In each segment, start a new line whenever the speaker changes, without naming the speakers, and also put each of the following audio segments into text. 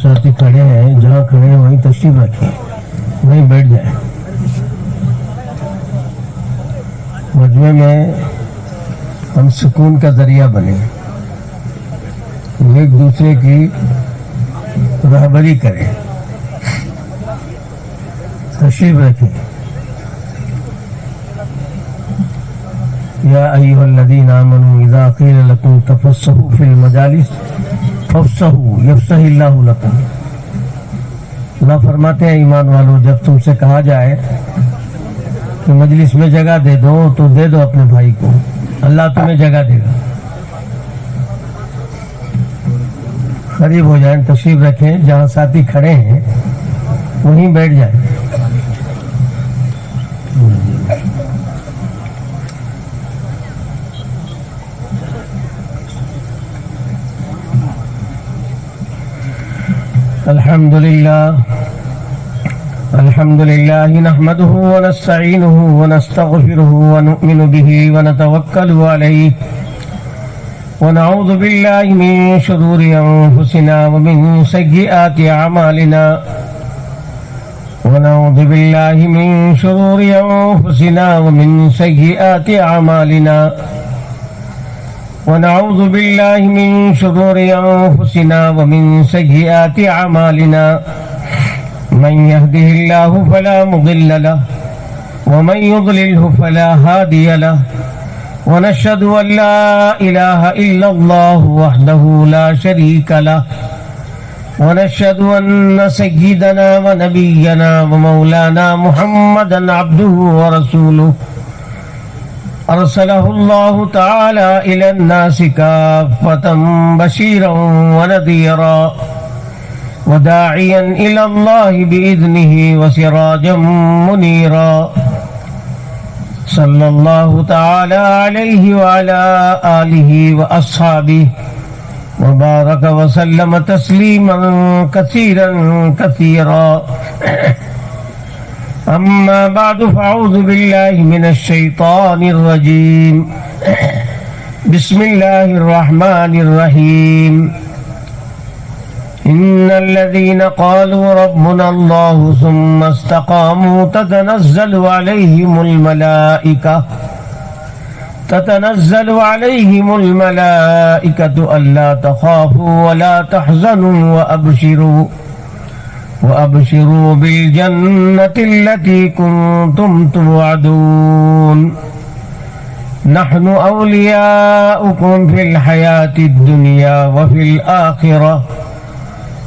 ساتھی کھڑے ہیں جہاں کھڑے ہیں وہیں تشریف رکھیں، وہیں بیٹھ جائیں. مجمع میں ہم سکون کا ذریعہ بنے، ایک دوسرے کی رہبری کریں. تشریف رکھیں. یا ایھا الذین آمنوا اذا قیل لکم تفسحوا فی المجالس فافسحوا یفسح اللہ لکم. اللہ فرماتے ہیں ایمان والو، جب تم سے کہا جائے کہ مجلس میں جگہ دے دو تو دے دو اپنے بھائی کو، اللہ تمہیں جگہ دے گا. قریب ہو جائیں، تشریف رکھیں، جہاں ساتھی کھڑے ہیں وہیں بیٹھ جائیں. الحمد لله نحمده ونستعينه ونستغفره ونؤمن به ونتوكل عليه ونعوذ بالله من شرور أنفسنا ومن سيئات أعمالنا ونعوذ بالله من شرور أنفسنا ومن سيئات أعمالنا ونعوذ بالله من شرور أنفسنا ومن سيئات أعمالنا من يهده الله فلا مضل له ومن يضلله فلا هادي له ونشهد أن لا إله إلا الله وحده لا شريك له ونشهد أن سيدنا ونبينا ومولانا محمدا عبده ورسوله أرسله الله تعالى إلى الناس كافة بشيرا ونذيرا وداعيا إلى الله بإذنه وسراجا منيرا صلى الله تعالى عليه وعلى آله وأصحابه وبارك وسلم تسليما كثيرا كثيرا. أما بعد فأعوذ بالله من الشيطان الرجيم. بسم الله الرحمن الرحيم. إن الذين قالوا ربنا الله ثم استقاموا تتنزل عليهم الملائكة ألا تخافوا ولا تحزنوا وأبشروا بالجنة التي كنتم توعدون. نحن أولياؤكم في الحياة الدنيا وفي الآخرة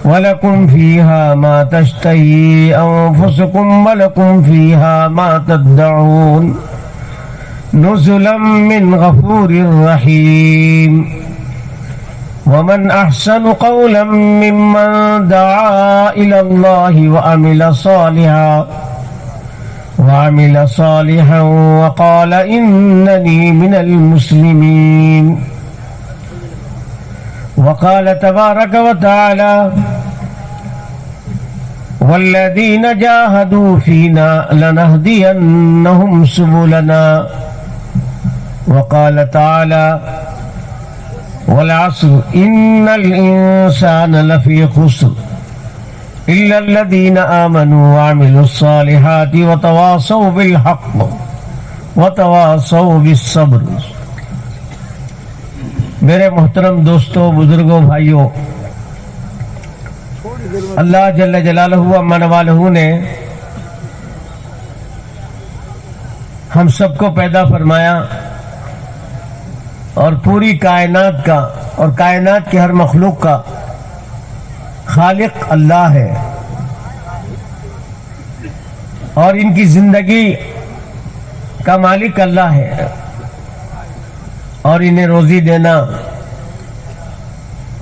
وَلَكُمْ فِيهَا مَا تَشْتَهِي أَنفُسُكُمْ وَلَكُمْ فِيهَا مَا تَدَّعُونَ نُزُلًا مِّنْ غَفُورٍ رَّحِيمٍ. وَمَنْ أَحْسَنُ قَوْلًا مِّمَّن دَعَا إِلَى اللَّهِ وَعَمِلَ صَالِحًا وَقَالَ إِنَّنِي مِنَ الْمُسْلِمِينَ. وقال تبارك وتعالى والذين جاهدوا فينا لنهدينهم سبلنا. وقال تعالى والعصر إن الإنسان لفي خسر إلا الذين آمنوا وعملوا الصالحات وتواصوا بالحق وتواصوا بالصبر. میرے محترم دوستوں، بزرگوں، بھائیوں، اللہ جل جلالہ و عز والہ نے ہم سب کو پیدا فرمایا اور پوری کائنات کا اور کائنات کی ہر مخلوق کا خالق اللہ ہے، اور ان کی زندگی کا مالک اللہ ہے، اور انہیں روزی دینا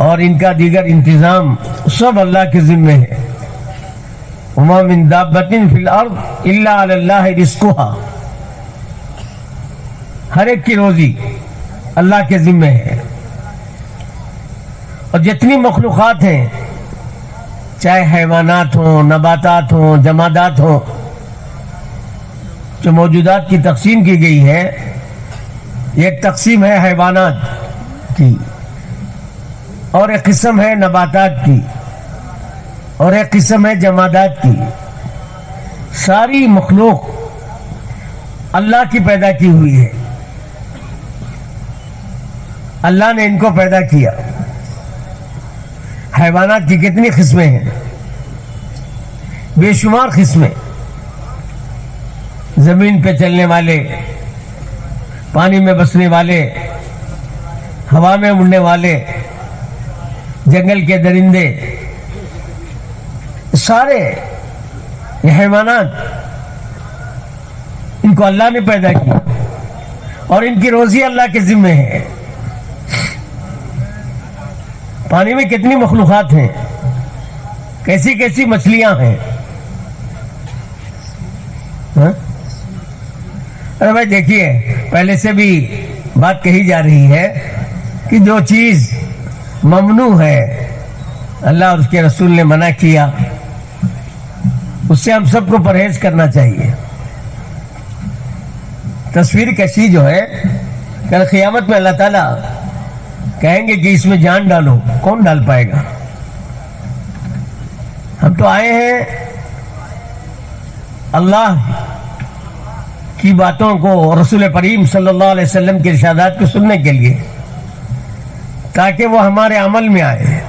اور ان کا دیگر انتظام سب اللہ کے ذمے ہے. وما من دابۃ فی الارض الا علی اللہ رزقها. ہر ایک کی روزی اللہ کے ذمے ہے، اور جتنی مخلوقات ہیں، چاہے حیوانات ہوں، نباتات ہوں، جمادات ہوں، جو موجودات کی تقسیم کی گئی ہے، ایک تقسیم ہے حیوانات کی اور ایک قسم ہے نباتات کی. اور ایک قسم ہے جمادات کی. ساری مخلوق اللہ کی پیدا کی ہوئی ہے. اللہ نے ان کو پیدا کیا. حیوانات کی کتنی قسمیں ہیں؟ بے شمار قسمیں. زمین پہ چلنے والے، پانی میں بسنے والے، ہوا میں اڑنے والے، جنگل کے درندے، سارے یہ حیوانات، ان کو اللہ نے پیدا کیا اور ان کی روزی اللہ کے ذمے ہے. پانی میں کتنی مخلوقات ہیں، کیسی کیسی مچھلیاں ہیں. ارے بھائی دیکھیے، پہلے سے بھی بات کہی جا رہی ہے کہ جو چیز ممنوع ہے، اللہ اور اس کے رسول نے منع کیا، اس سے ہم سب کو پرہیز کرنا چاہیے. تصویر کشی جو ہے، کل قیامت میں اللہ تعالیٰ کہیں گے کہ اس میں جان ڈالو، کون ڈال پائے گا؟ ہم تو آئے ہیں اللہ کی باتوں کو، رسول کریم صلی اللہ علیہ وسلم کے ارشادات کو سننے کے لیے، تاکہ وہ ہمارے عمل میں آئے.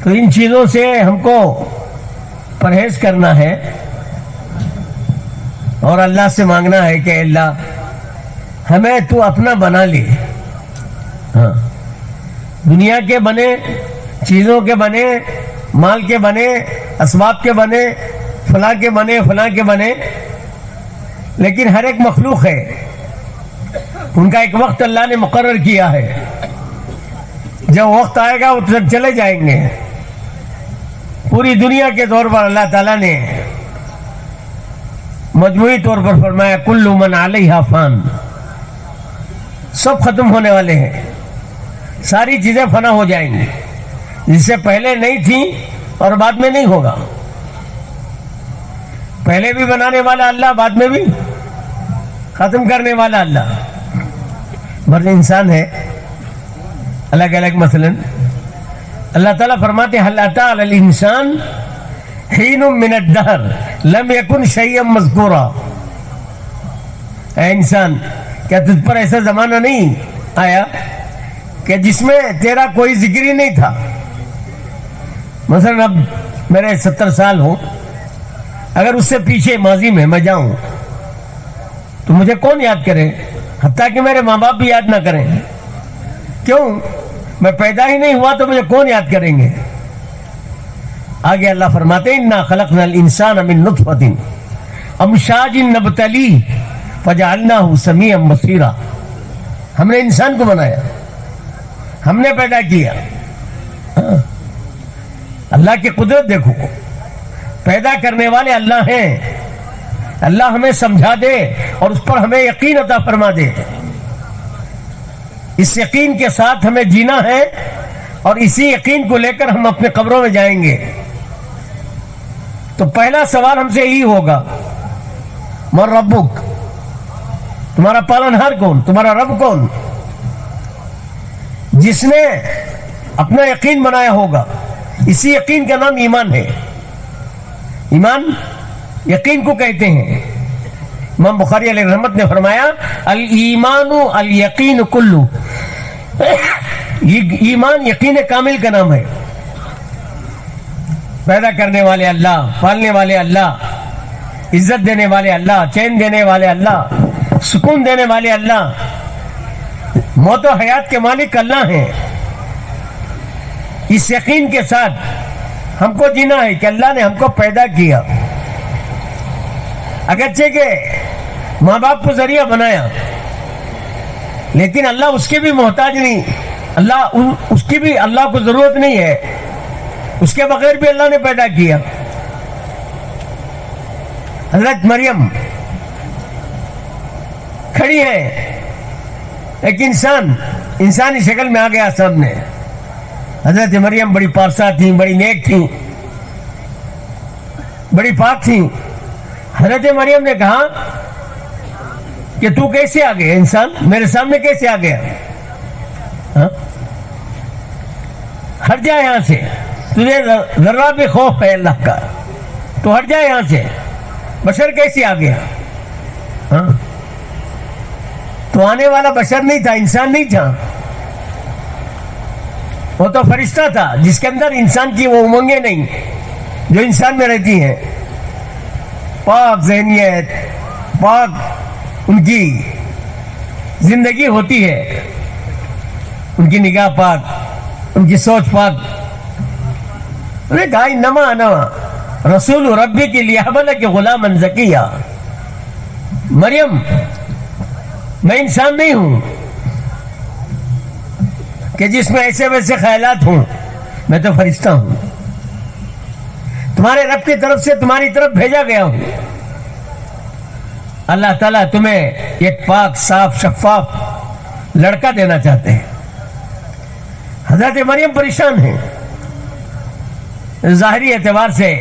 تو ان چیزوں سے ہم کو پرہیز کرنا ہے اور اللہ سے مانگنا ہے کہ اللہ ہمیں تو اپنا بنا لے. ہاں، دنیا کے بنے، چیزوں کے بنے، مال کے بنے، اسباب کے بنے، فلاں کے بنے، فلاں کے بنے، لیکن ہر ایک مخلوق ہے، ان کا ایک وقت اللہ نے مقرر کیا ہے. جب وقت آئے گا وہ چلے جائیں گے. پوری دنیا کے طور پر اللہ تعالیٰ نے مجموعی طور پر فرمایا کل من علیہا فان، سب ختم ہونے والے ہیں، ساری چیزیں فنا ہو جائیں گی، جس سے پہلے نہیں تھیں اور بعد میں نہیں ہوگا. پہلے بھی بنانے والا اللہ، بعد میں بھی ختم کرنے والا اللہ. بس انسان ہے الگ الگ. مثلا اللہ تعالیٰ فرماتے حل اتی علی الانسان حین من الدہر لم یکن شیئا مذکورا. اے انسان، کیا تجھ پر ایسا زمانہ نہیں آیا کہ جس میں تیرا کوئی ذکر ہی نہیں تھا؟ مثلا اب میرے 70 سال ہوں، اگر اس سے پیچھے ماضی میں میں جاؤں تو مجھے کون یاد کرے؟ حتیٰ کہ میرے ماں باپ بھی یاد نہ کریں. کیوں؟ میں پیدا ہی نہیں ہوا تو مجھے کون یاد کریں گے؟ آگے اللہ فرماتے ہیں انا خلقنا الانسان من نطفۃ امشاج نبتلیہ فجعلناہ سمیعا بصیرا. ہم نے انسان کو بنایا، ہم نے پیدا کیا. اللہ کی قدرت دیکھو، پیدا کرنے والے اللہ ہیں. اللہ ہمیں سمجھا دے اور اس پر ہمیں یقین عطا فرما دے. اس یقین کے ساتھ ہمیں جینا ہے اور اسی یقین کو لے کر ہم اپنے قبروں میں جائیں گے. تو پہلا سوال ہم سے یہی ہوگا من ربک، تمہارا پالنہار کون، تمہارا رب کون؟ جس نے اپنا یقین بنایا ہوگا. اسی یقین کا نام ایمان ہے. ایمان یقین کو کہتے ہیں. امام بخاری علیہ رحمت نے فرمایا الایمان الیقین کلو. ایمان یقین کامل کا نام ہے. پیدا کرنے والے اللہ، پالنے والے اللہ، عزت دینے والے اللہ، چین دینے والے اللہ، سکون دینے والے اللہ، موت و حیات کے مالک اللہ ہیں. اس یقین کے ساتھ ہم کو جینا ہے کہ اللہ نے ہم کو پیدا کیا. اگرچہ کہ ماں باپ کو ذریعہ بنایا، لیکن اللہ اس کے بھی محتاج نہیں. اللہ اس کی بھی اللہ کو ضرورت نہیں ہے، اس کے بغیر بھی اللہ نے پیدا کیا. حضرت مریم کھڑی ہے، ایک انسانی شکل میں آ گیا سامنے. حضرت مریم بڑی پارسا تھی، بڑی نیک تھی، بڑی پاک تھی. حضرت مریم نے کہا کہ تو کیسے آ گیا؟ انسان میرے سامنے کیسے آ گیا؟ ہٹ جائے یہاں سے. تجھے ذرہ بھی خوف ہے اللہ کا تو ہٹ جائے یہاں سے. بشر کیسے آ گیا؟ ہاں تو آنے والا بشر نہیں تھا، انسان نہیں تھا، وہ تو فرشتہ تھا جس کے اندر انسان کی وہ امنگیں نہیں جو انسان میں رہتی ہیں. پاک ذہنیت، پاک ان کی زندگی ہوتی ہے، ان کی نگاہ پاک، ان کی سوچ پاک. انہوں نے کہا انما انا رسول ربی کے لیہب لک غلاما زکیہ. مریم میں انسان نہیں ہوں کہ جس میں ایسے ویسے خیالات ہوں، میں تو فرشتہ ہوں، تمہارے رب کی طرف سے تمہاری طرف بھیجا گیا ہوں. اللہ تعالیٰ تمہیں ایک پاک صاف شفاف لڑکا دینا چاہتے ہیں. حضرت مریم پریشان ہیں ظاہری اعتبار سے،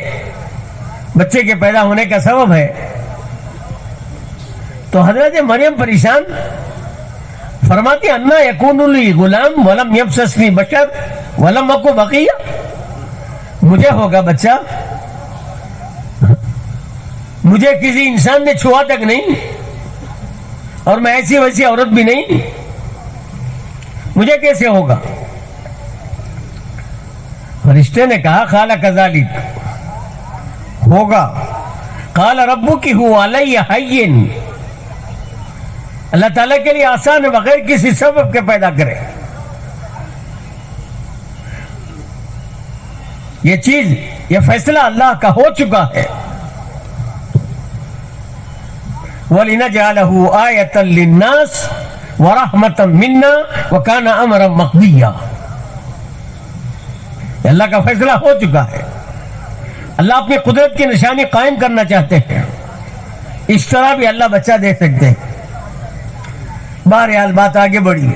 بچے کے پیدا ہونے کا سبب ہے. تو حضرت مریم پریشان، فرماتی انا یکون لی غلام ولم یمسسنی بشر ولم اکو بغیہ. مجھے ہوگا بچہ، مجھے کسی انسان نے چھوا تک نہیں، اور میں ایسی ویسی عورت بھی نہیں، مجھے کیسے ہوگا؟ فرشتے نے کہا قال کذالک، ہوگا. قال ربک هو علی ہین، اللہ تعالیٰ کے لیے آسان ہے بغیر کسی سبب کے پیدا کرے. یہ چیز، یہ فیصلہ اللہ کا ہو چکا ہے. وَلِنَجْعَلَهُ آیَةً لِلنَّاسِ وَرَحْمَةً مِنَّا وَكَانَ أَمْرًا مَقْضِيًّا. اللہ کا فیصلہ ہو چکا ہے. اللہ اپنی قدرت کی نشانی قائم کرنا چاہتے ہیں، اس طرح بھی اللہ بچہ دے سکتے ہیں. بہرحال بات آگے بڑھی،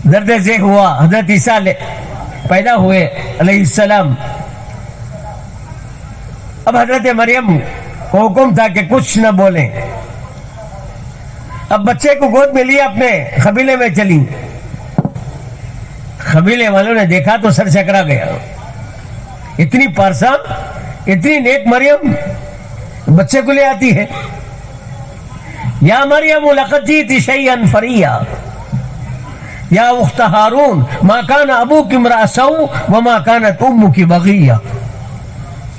درد ذہ ہوا، حضرت عیسیٰ پیدا ہوئے علیہ السلام. اب حضرت مریم کو حکم تھا کہ کچھ نہ بولیں. اب بچے کو گود میں لیا، اپنے قبیلے میں چلی. قبیلے والوں نے دیکھا تو سر چکرا گیا. اتنی پارسا، اتنی نیک مریم بچے کو لے آتی ہے. یا مریم لقد جئت شیئا فریا یا اخت ہارون ما کان ابوک امرأ سوء وما کانت امک بغیہ.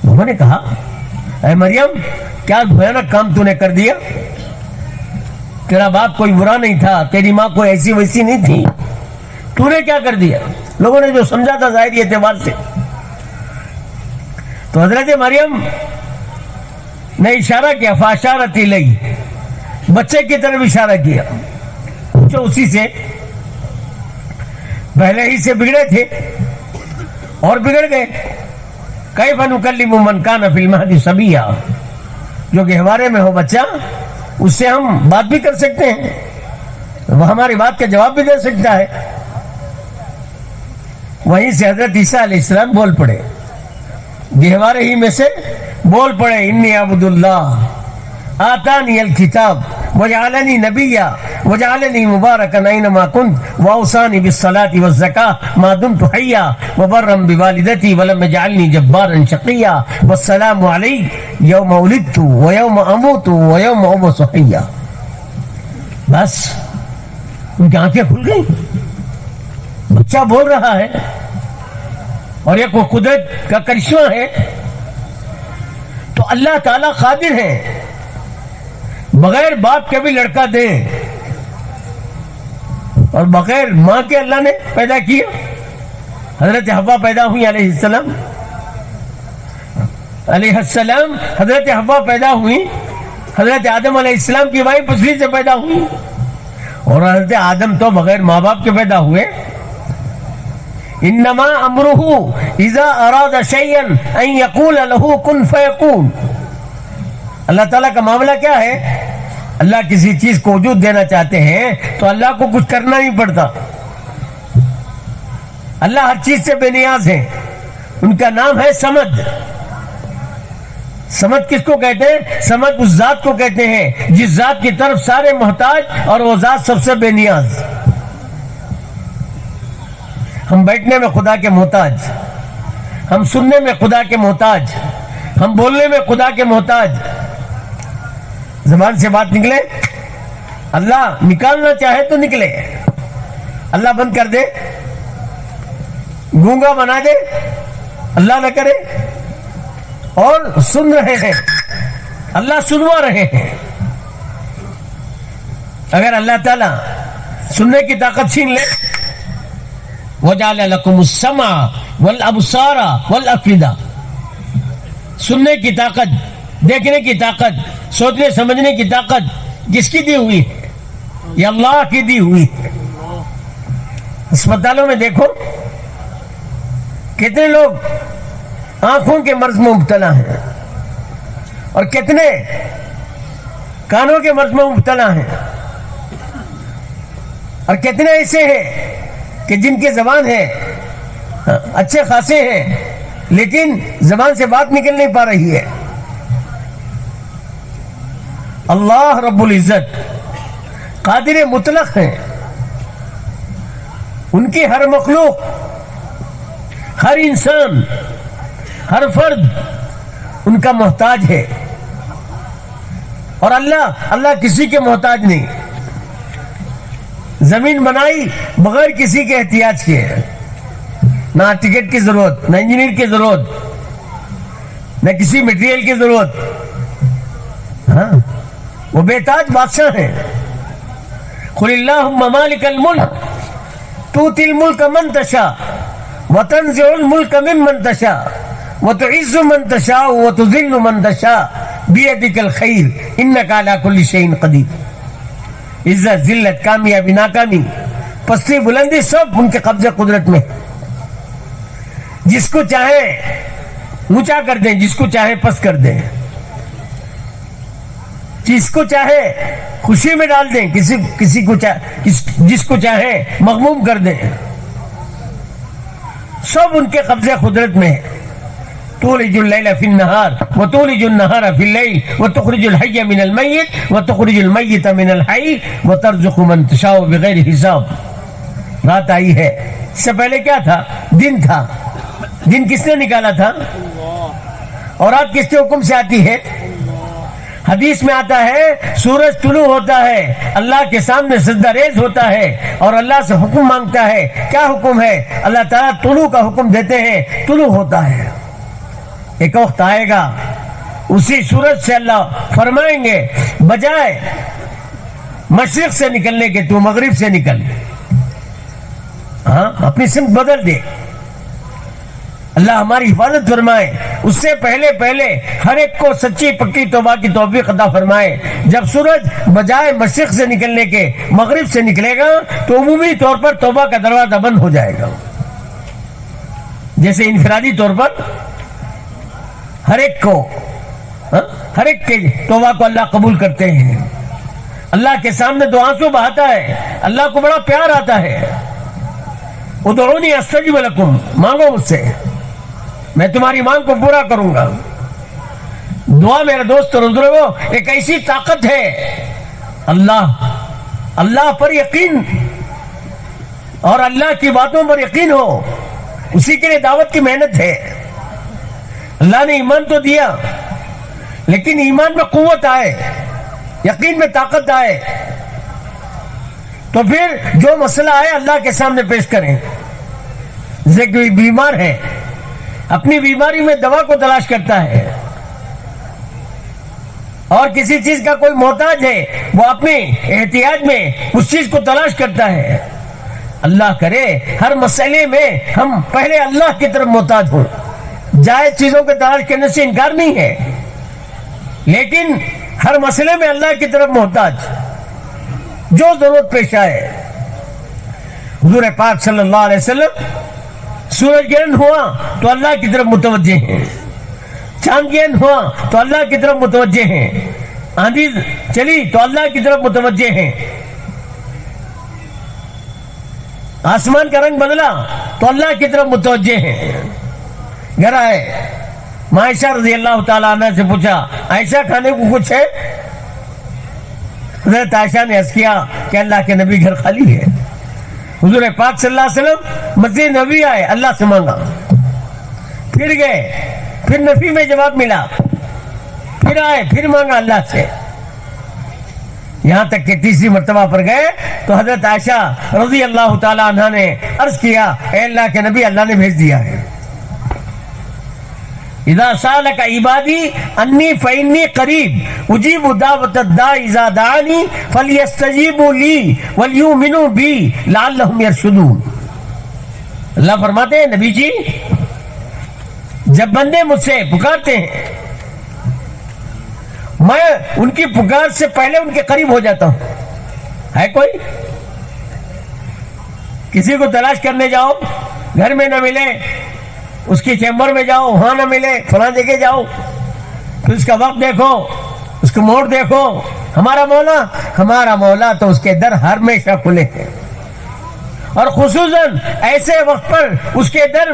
انہوں نے کہا اے مریم کیا بھیانک کام تو نے کر دیا، تیرا باپ کوئی برا نہیں تھا، تیری ماں کوئی ایسی ویسی نہیں تھی، تو نے کیا کر دیا؟ لوگوں نے جو سمجھا تھا ظاہری اعتبار سے. تو حضرت مریم نے اشارہ کیا، فاشارت الیہ، بچے کی طرف اشارہ کیا. جو اسی سے پہلے ہی سے بگڑے تھے اور بگڑ گئے. کیف نکلم من کان فی المہد صبیا، جو گہوارے میں ہو بچہ، اس سے ہم بات بھی کر سکتے ہیں، وہ ہماری بات کا جواب بھی دے سکتا ہے. وہیں سے حضرت عیسیٰ علیہ السلام بول پڑے، گہوارے ہی میں سے بول پڑے، انی عبد اللہ آتانی الکتاب وجعلنی نبیا وجعلنی مبارکا اینما کنت واوصانی بالصلاة والزکاة ما دمت حیا وبرا بوالدتی ولم یجعلنی جبارا شقیا والسلام علی یوم ولدت ویوم اموت ویوم ابعث حیا. بس ان کی آنکھیں کھل گئی، بچہ بول رہا ہے اور یہ کوئی قدرت کا کرشمہ ہے. تو اللہ تعالیٰ قادر ہے بغیر باپ کے بھی لڑکا دے، اور بغیر ماں کے اللہ نے پیدا کیا. حضرت حوا پیدا ہوئی علیہ السلام، حضرت حوا پیدا ہوئی، حضرت آدم علیہ السلام کی ماں پسلی سے پیدا ہوئی، اور حضرت آدم تو بغیر ماں باپ کے پیدا ہوئے. انما امرہ اذا اراد شیئا ان یقول له کن فیکون. اللہ تعالیٰ کا معاملہ کیا ہے؟ اللہ کسی چیز کو وجود دینا چاہتے ہیں تو اللہ کو کچھ کرنا نہیں پڑتا. اللہ ہر چیز سے بے نیاز ہیں. ان کا نام ہے سمد. سمد کس کو کہتے ہیں؟ سمد اس ذات کو کہتے ہیں جس ذات کی طرف سارے محتاج اور وہ ذات سب سے بے نیاز. ہم بیٹھنے میں خدا کے محتاج، ہم سننے میں خدا کے محتاج، ہم بولنے میں خدا کے محتاج. زبان سے بات نکلے، اللہ نکالنا چاہے تو نکلے، اللہ بند کر دے، گونگا بنا دے، اللہ نہ کرے. اور سن رہے ہیں، اللہ سنوا رہے ہیں. اگر اللہ تعالیٰ سننے کی طاقت چھین لے، وَجَعَلَ لَكُمُ السَّمْعَ وَالْأَبْصَارَ وَالْأَفْئِدَةَ، سننے کی طاقت، دیکھنے کی طاقت، سوچنے سمجھنے کی طاقت کس کی دی ہوئی ہے؟ یہ اللہ کی دی ہوئی ہے. اسپتالوں میں دیکھو کتنے لوگ آنکھوں کے مرض میں مبتلا ہیں اور کتنے کانوں کے مرض میں مبتلا ہیں، اور کتنے ایسے ہیں کہ جن کی زبان ہے اچھے خاصے ہیں لیکن زبان سے بات نکل نہیں پا رہی ہے. اللہ رب العزت قادر مطلق ہیں، ان کی ہر مخلوق، ہر انسان، ہر فرد ان کا محتاج ہے. اور اللہ کسی کے محتاج نہیں. زمین بنائی بغیر کسی کے احتیاج کے، نہ ٹکٹ کی ضرورت، نہ انجینئر کی ضرورت، نہ کسی مٹیریل کی ضرورت. ہاں وہ بے تاج بادشاہ ہیں. قل اللہم مالک الملک تؤتی الملک من تشاء وتنزع الملک ممن تشاء وتعز من تشاء وتذل من تشاء بیدک الخیر انک علی کل شیء قدیر. عزت، ذلت، کامیابی، ناکامی، پستی، بلندی سب ان کے قبضہ قدرت میں. جس کو چاہے اونچا کر دیں، جس کو چاہے پس کر دیں، جس کو چاہے خوشی میں ڈال دیں، کسی کو جس کو چاہے مغموم کر دیں. سب ان کے قبضے قدرت میں ہے. تولج اللیل فی النہار وتولج النہار فی اللیل وتخرج الحی من المیت وتخرج المیت من الحی وترزق من تشاء بغیر حساب. رات آئی ہے، اس سے پہلے کیا تھا؟ دن تھا. دن کس نے نکالا تھا؟ اور رات کس کے حکم سے آتی ہے؟ حدیث میں آتا ہے سورج طلوع ہوتا ہے، اللہ کے سامنے سجدہ ریز ہوتا ہے اور اللہ سے حکم مانگتا ہے. کیا حکم ہے؟ اللہ تعالیٰ طلوع کا حکم دیتے ہیں، طلوع ہوتا ہے. ایک وقت آئے گا اسی سورج سے اللہ فرمائیں گے بجائے مشرق سے نکلنے کے تو مغرب سے نکل. ہاں اپنی سمت بدل دے. اللہ ہماری حفاظت فرمائے. اس سے پہلے ہر ایک کو سچی پکی توبہ کی توفیق عطا فرمائے. جب سورج بجائے مشرق سے نکلنے کے مغرب سے نکلے گا تو عمومی طور پر توبہ کا دروازہ بند ہو جائے گا. جیسے انفرادی طور پر ہر ایک کے توبہ کو اللہ قبول کرتے ہیں. اللہ کے سامنے دو آنسو بہاتا ہے، اللہ کو بڑا پیار آتا ہے. ادعونی استجب لکم، مانگو مجھ سے میں تمہاری مانگ کو پورا کروں گا. دعا میرے دوست اور بزرگوں ایک ایسی طاقت ہے. اللہ پر یقین اور اللہ کی باتوں پر یقین ہو، اسی کے لیے دعوت کی محنت ہے. اللہ نے ایمان تو دیا لیکن ایمان میں قوت آئے، یقین میں طاقت آئے تو پھر جو مسئلہ آئے اللہ کے سامنے پیش کریں. جیسے کوئی بیمار ہے، اپنی بیماری میں دوا کو تلاش کرتا ہے، اور کسی چیز کا کوئی محتاج ہے، وہ اپنے احتیاج میں اس چیز کو تلاش کرتا ہے. اللہ کرے ہر مسئلے میں ہم پہلے اللہ کی طرف محتاج ہوں. جائز چیزوں کے تلاش کرنے سے انکار نہیں ہے، لیکن ہر مسئلے میں اللہ کی طرف محتاج، جو ضرورت پیش آئے. حضور پاک صلی اللہ علیہ وسلم سورج گرہن ہوا تو اللہ کی طرف متوجہ ہیں، چاند گرہن ہوا تو اللہ کی طرف متوجہ ہیں، آندھی چلی تو اللہ کی طرف متوجہ ہیں، آسمان کا رنگ بدلا تو اللہ کی طرف متوجہ ہیں. گھر آئے، عائشہ رضی اللہ تعالیٰ عنہ سے پوچھا عائشہ کھانے کو کچھ ہے؟ حضرت عائشہ نے عرض کیا کہ اللہ کے نبی گھر خالی ہے. حضور پاک صلی اللہ علیہ وسلم مسجد نبی آئے، اللہ سے مانگا، پھر گئے، پھر نفی میں جواب ملا، پھر آئے، پھر مانگا اللہ سے، یہاں تک کہ تیسری مرتبہ پر گئے تو حضرت عائشہ رضی اللہ تعالی عنہا نے عرض کیا، اے اللہ کے نبی، اللہ نے بھیج دیا ہے، اذا سالک عبادی انی فانی قریب اجیب دعوت الداع اذا دعانی فلیستجیبوا لی ولیؤمنوا بی لعلہم یرشدون۔ اللہ فرماتے ہیں نبی جی، جب بندے مجھ سے پکارتے ہیں میں ان کی پکار سے پہلے ان کے قریب ہو جاتا ہوں۔ ہے کوئی کسی کو تلاش کرنے جاؤ، گھر میں نہ ملے، اس کی چیمبر میں جاؤ، وہاں نہ ملے، فلاں جگہ جاؤ، پھر اس کا وقت دیکھو، اس کا موڑ دیکھو، ہمارا مولا تو اس کے در ہمیشہ کھلے ہیں، اور خصوصاً ایسے وقت پر اس کے در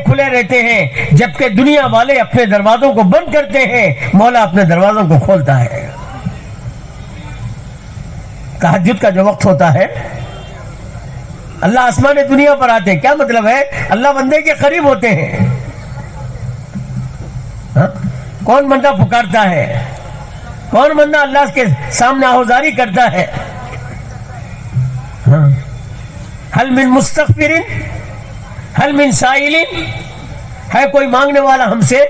کھلے رہتے ہیں جبکہ دنیا والے اپنے دروازوں کو بند کرتے ہیں، مولا اپنے دروازوں کو کھولتا ہے۔ تہجد کا جو وقت ہوتا ہے، اللہ آسمان دنیا پر آتے ہیں، کیا مطلب ہے؟ اللہ بندے کے قریب ہوتے ہیں۔ کون بندہ پکارتا ہے؟ کون بندہ اللہ کے سامنے آہوزاری کرتا ہے؟ حل من مستغفر، حل من سائل، ہے کوئی مانگنے والا ہم سے؟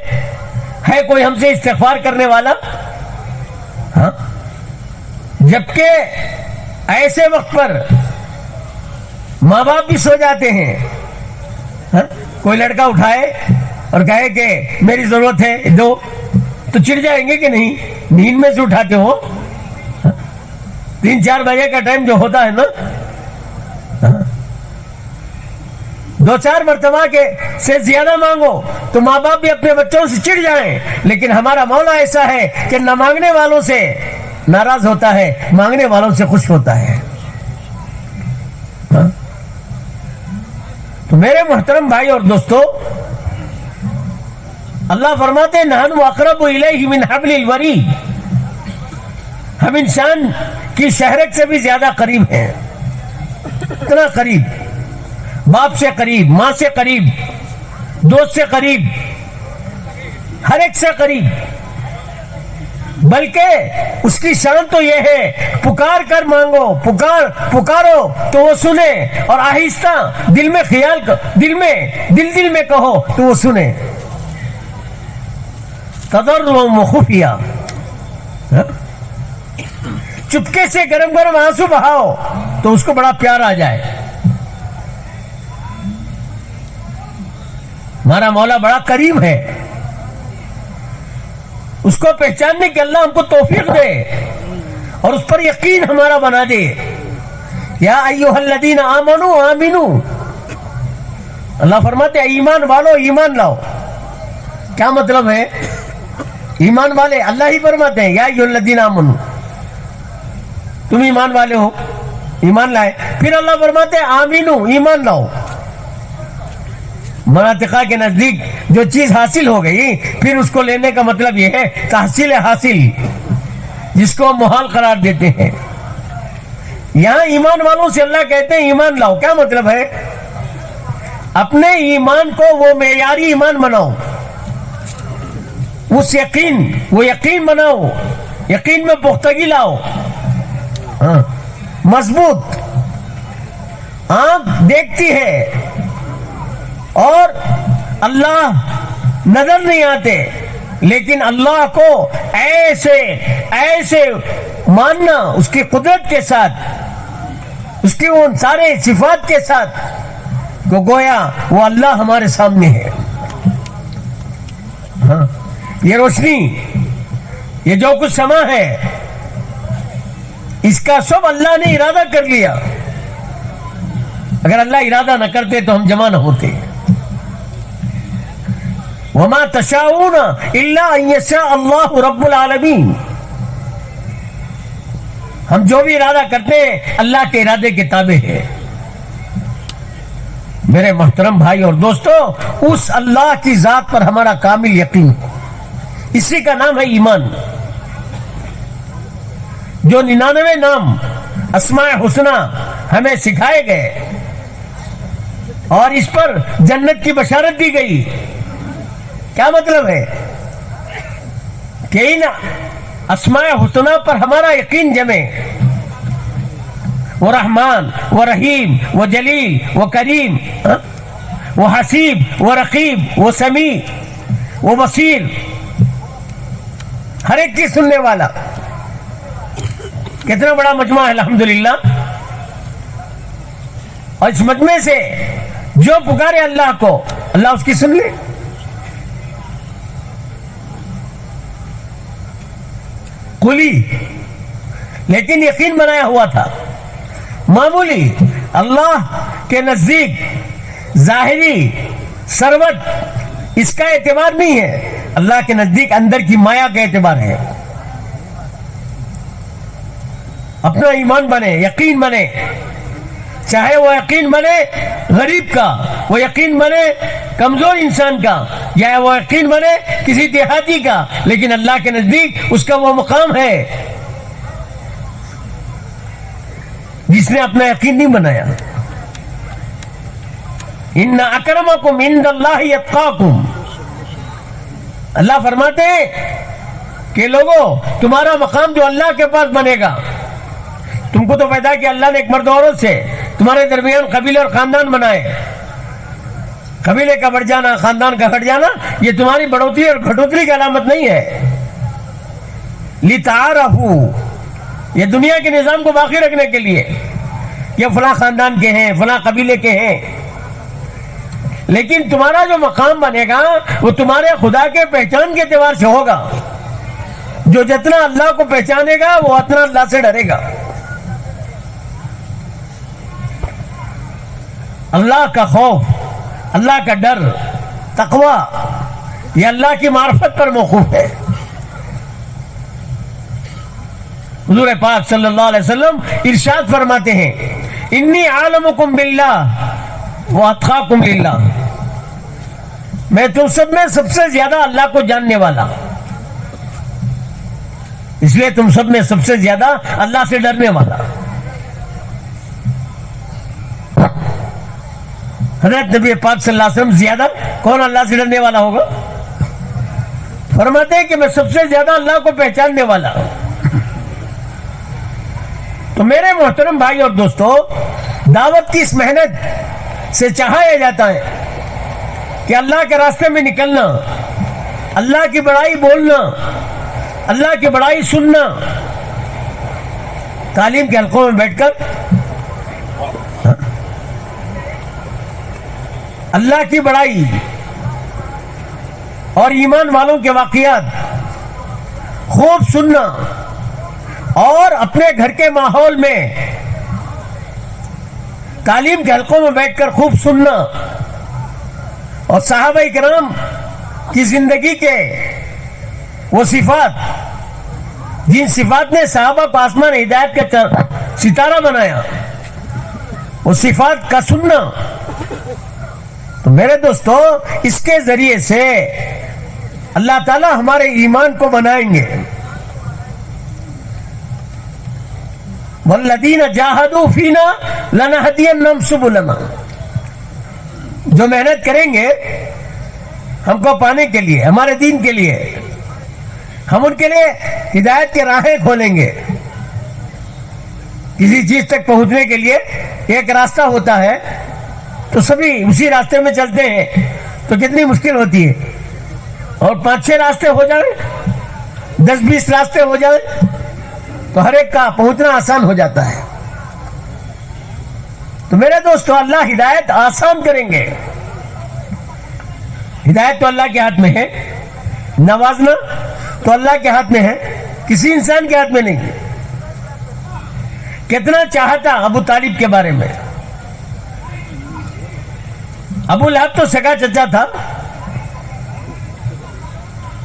ہے کوئی ہم سے استغفار کرنے والا؟ جبکہ ایسے وقت پر ماں باپ بھی سو جاتے ہیں، کوئی لڑکا اٹھائے اور کہے کہ میری ضرورت ہے دو، تو چڑ جائیں گے کہ نہیں؟ نیند میں سے اٹھاتے ہو، 3-4 بجے کا ٹائم جو ہوتا ہے نا، 2-4 مرتبہ کے سے زیادہ مانگو تو ماں باپ بھی اپنے بچوں سے چڑ جائیں، لیکن ہمارا مولا ایسا ہے کہ نہ مانگنے والوں سے ناراض ہوتا ہے، مانگنے والوں سے خوش ہوتا ہے۔ تو میرے محترم بھائی اور دوستو، اللہ فرماتے ہیں نحن اقرب الیہ من حبل الورید، ہم انسان کی شہرت سے بھی زیادہ قریب ہیں، اتنا قریب، باپ سے قریب، ماں سے قریب، دوست سے قریب، ہر ایک سے قریب، بلکہ اس کی شان تو یہ ہے پکار کر مانگو، پکارو تو وہ سنے، اور آہستہ دل میں خیال دل میں کہو تو وہ سنے، تضرعا وخفیہ، چپکے سے گرم گرم آنسو بہاؤ تو اس کو بڑا پیار آ جائے۔ ہمارا مولا بڑا کریم ہے، اس کو پہچاننے کے اللہ ہم کو توفیق دے اور اس پر یقین ہمارا بنا دے۔ یا ایھا الذین آمنوا آمنو، اللہ فرماتے ہیں ایمان والو ایمان لاؤ۔ کیا مطلب ہے؟ ایمان والے اللہ ہی فرماتے ہیں یا ایھا الذین آمنو، تم ایمان والے ہو، ایمان لائے، پھر اللہ فرماتے ہیں آمینو، ایمان لاؤ۔ مناطقہ کے نزدیک جو چیز حاصل ہو گئی پھر اس کو لینے کا مطلب یہ ہے تحصیل حاصل، جس کو محال قرار دیتے ہیں۔ یہاں ایمان والوں سے اللہ کہتے ہیں ایمان لاؤ، کیا مطلب ہے؟ اپنے ایمان کو وہ معیاری ایمان بناؤ، وہ یقین بناؤ، یقین میں پختگی لاؤ، مضبوط۔ آنکھ دیکھتی ہے اور اللہ نظر نہیں آتے، لیکن اللہ کو ایسے ماننا، اس کی قدرت کے ساتھ، اس کی ان سارے صفات کے ساتھ، کہ گویا وہ اللہ ہمارے سامنے ہے۔ یہ روشنی، یہ جو کچھ سما ہے، اس کا سب اللہ نے ارادہ کر لیا۔ اگر اللہ ارادہ نہ کرتے تو ہم جمع نہ ہوتے۔ وما تشاؤون الا ان یشاء اللہ رب العالمین، ہم جو بھی ارادہ کرتے ہیں اللہ کے ارادے کے تابع ہے۔ میرے محترم بھائی اور دوستو، اس اللہ کی ذات پر ہمارا کامل یقین ہے، اسی کا نام ہے ایمان۔ جو 99 نام اسماء حسنہ ہمیں سکھائے گئے اور اس پر جنت کی بشارت دی گئی. کیا مطلب ہے کہ ان اسماء حسنہ پر ہمارا یقین جمے. وہ رحمان، وہ رحیم، وہ جلیل، وہ کریم، وہ حسیب، وہ رقیب، وہ سمیع، وہ بصیر، ہر ایک کی سننے والا. کتنا بڑا مجمع ہے الحمدللہ. اور اس مجمع سے جو پکارے اللہ کو، اللہ اس کی سن لے. کلی لیکن یقین بنایا ہوا تھا، معمولی. اللہ کے نزدیک ظاہری ثروت اس کا اعتبار نہیں ہے، اللہ کے نزدیک اندر کی مایا کا اعتبار ہے. اپنا ایمان بنے، یقین بنے، چاہے وہ یقین بنے غریب کا، وہ یقین بنے کمزور انسان کا، یا وہ یقین بنے کسی دیہاتی کا، لیکن اللہ کے نزدیک اس کا وہ مقام ہے جس نے اپنا یقین نہیں بنایا. ان اکرمکم عند اللہ اتقاکم. اللہ فرماتے ہیں کہ لوگوں تمہارا مقام جو اللہ کے پاس بنے گا. تم کو تو پیدا کیا اللہ نے ایک مرد عورت سے، تمہارے درمیان قبیلے اور خاندان بنائے. قبیلے کا بڑھ جانا، خاندان کا گھٹ جانا، یہ تمہاری بڑھوتری اور گھٹوتری کی علامت نہیں ہے. لتعارفوا، یہ دنیا کے نظام کو باقی رکھنے کے لیے، یہ فلاں خاندان کے ہیں، فلاں قبیلے کے ہیں. لیکن تمہارا جو مقام بنے گا وہ تمہارے خدا کے پہچان کے اعتبار سے ہوگا. جو جتنا اللہ کو پہچانے گا وہ اتنا اللہ سے ڈرے گا. اللہ کا خوف، اللہ کا ڈر، تقوی، یہ اللہ کی معرفت پر موقوف ہے. حضور پاک صلی اللہ علیہ وسلم ارشاد فرماتے ہیں انی عالمکم باللہ واتقاکم للہ. میں تم سب میں سب سے زیادہ اللہ کو جاننے والا، اس لیے تم سب میں سب سے زیادہ اللہ سے ڈرنے والا. حضرت نبی پاک صلی اللہ علیہ وسلم زیادہ کون اللہ سے ڈرنے والا ہوگا؟ فرماتے ہیں کہ میں سب سے زیادہ اللہ کو پہچاننے والا. تو میرے محترم بھائی اور دوستو، دعوت کی اس محنت سے چاہا یہ جاتا ہے کہ اللہ کے راستے میں نکلنا، اللہ کی بڑائی بولنا، اللہ کی بڑائی سننا، تعلیم کے حلقوں میں بیٹھ کر اللہ کی بڑائی اور ایمان والوں کے واقعات خوب سننا، اور اپنے گھر کے ماحول میں تعلیم کے حلقوں میں بیٹھ کر خوب سننا، اور صحابہ کرام کی زندگی کے وہ صفات جن صفات نے صحابہ کو آسمان ہدایت کا ستارہ بنایا، وہ صفات کا سننا. تو میرے دوستو، اس کے ذریعے سے اللہ تعالی ہمارے ایمان کو بنائیں گے. والذین جاہدوا فینا لنہدینہم سبلنا. جو محنت کریں گے ہم کو پانے کے لیے، ہمارے دین کے لیے، ہم ان کے لیے ہدایت کے راہیں کھولیں گے. کسی چیز تک پہنچنے کے لیے ایک راستہ ہوتا ہے تو سبھی اسی راستے میں چلتے ہیں تو کتنی مشکل ہوتی ہے. اور 5-6 راستے ہو جائیں، 10-20 راستے ہو جائیں تو ہر ایک کا پہنچنا آسان ہو جاتا ہے. تو میرے دوستو، اللہ ہدایت آسان کریں گے. ہدایت تو اللہ کے ہاتھ میں ہے، نوازنا تو اللہ کے ہاتھ میں ہے، کسی انسان کے ہاتھ میں نہیں. کتنا چاہتا ابو طالب کے بارے میں. ابو لہب تو سگا چچا تھا.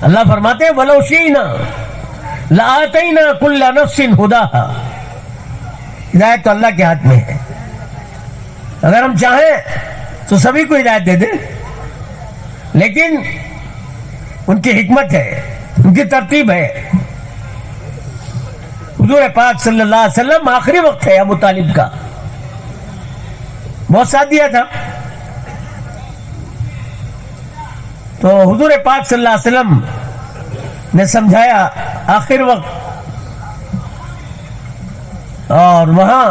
اللہ فرماتے ہیں وَلَوْ شِئْنَا لَآتَيْنَا كُلَّ نَفْسٍ هُدَاهَا. ہدایت تو اللہ کے ہاتھ میں ہے. اگر ہم چاہیں تو سبھی کو ہدایت دے دیں، لیکن ان کی حکمت ہے، ان کی ترتیب ہے. حضور پاک صلی اللہ علیہ وسلم آخری وقت ہے ابو طالب کا. بہت ساتھ دیا تھا. تو حضور پاک صلی اللہ علیہ وسلم نے سمجھایا آخر وقت, اور وہاں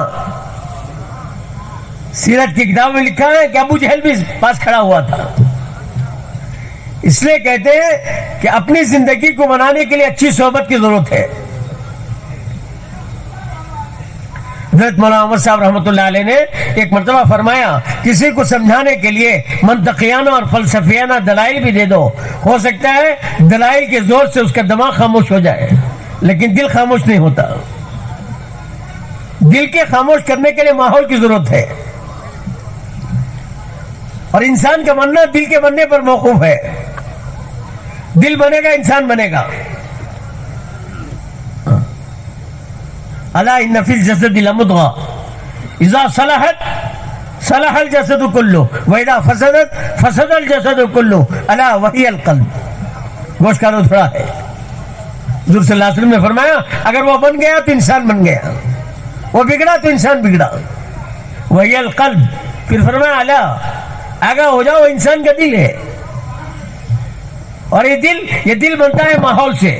سیرت کی کتاب میں لکھا ہے کہ ابو جہل بھی پاس کھڑا ہوا تھا. اس لیے کہتے ہیں کہ اپنی زندگی کو بنانے کے لیے اچھی صحبت کی ضرورت ہے. حضرت مولانا عمر صاحب رحمۃ اللہ علیہ نے ایک مرتبہ فرمایا, کسی کو سمجھانے کے لیے منطقیانہ اور فلسفیانہ دلائل بھی دے دو, ہو سکتا ہے دلائل کے زور سے اس کا دماغ خاموش ہو جائے, لیکن دل خاموش نہیں ہوتا. دل کے خاموش کرنے کے لیے ماحول کی ضرورت ہے, اور انسان کا بننا دل کے بننے پر موقوف ہے. دل بنے گا انسان بنے گا. الا ان فی الجسد لمضغہ اذا صلحت صلح الجسد کلہ واذا فسدت فسد الجسد کلہ الا وہی القلب. گوشت کا روتھڑا ہے. حضور صلی اللہ علیہ وسلم نے فرمایا اگر وہ بن گیا تو انسان بن گیا, وہ بگڑا تو انسان بگڑا. وہی القلب. پھر فرمایا الا, آگاہ ہو جاؤ, انسان کا دل ہے, اور یہ دل بنتا ہے ماحول سے.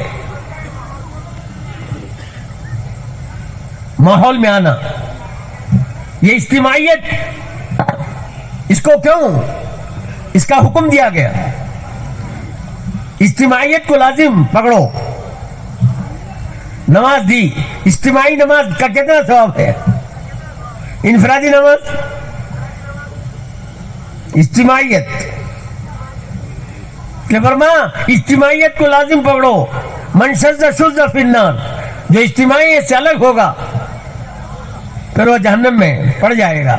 ماحول میں آنا, یہ اجتماعیت, اس کو کیوں اس کا حکم دیا گیا؟ اجتماعیت کو لازم پکڑو. نماز دی, اجتماعی نماز کا کتنا ثواب ہے؟ انفرادی نماز, اجتماعیت کہ فرمایا اجتماعیت کو لازم پکڑو. من شذ شذ فی النار, جو اجتماعی سے الگ ہوگا پھر وہ جہنم میں پڑ جائے گا.